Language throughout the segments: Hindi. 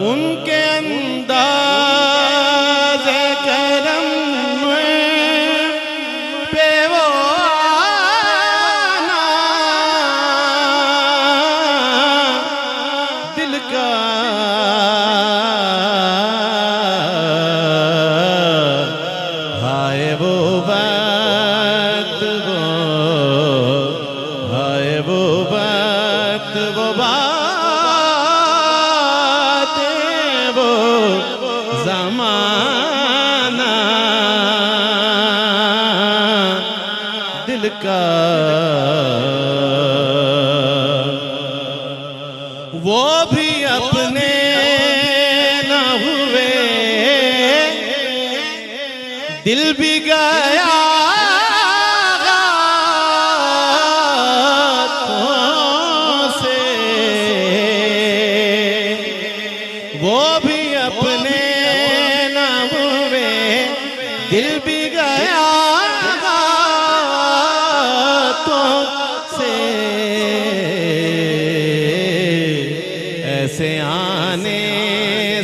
उनके अंदाज़े करम पे वो आना दिल का हाय वो बात वो हाय वो बात वो बात वो ज़माना दिल का वो भी अपने न हुए दिल भी गया गातों से वो भी अपने न हुए दिल भी गया गातों से ऐसे आने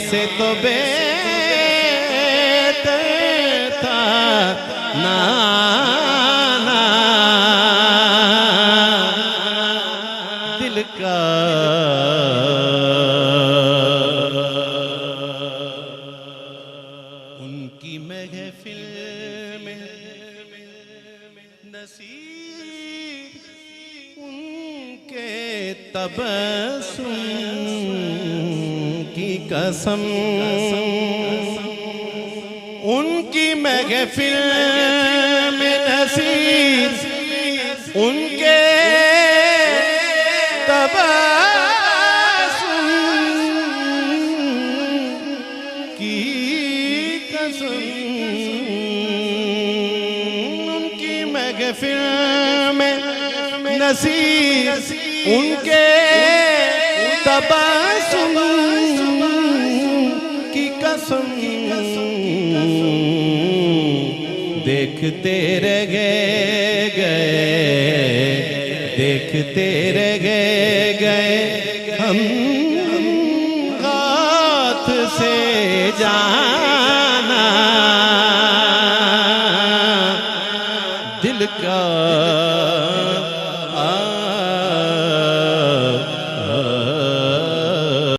से तो बेहतर था ना दिल का उनकी महफिल में नसीब उनके तबस्सुम की कसम उनकी महफिल में नसीब उनके तबस्सुम की कसम उनकी महफिल में नसीब उनके तबस्सुम की कसम देखते रह गए देखते रह गए हम हाथ से जा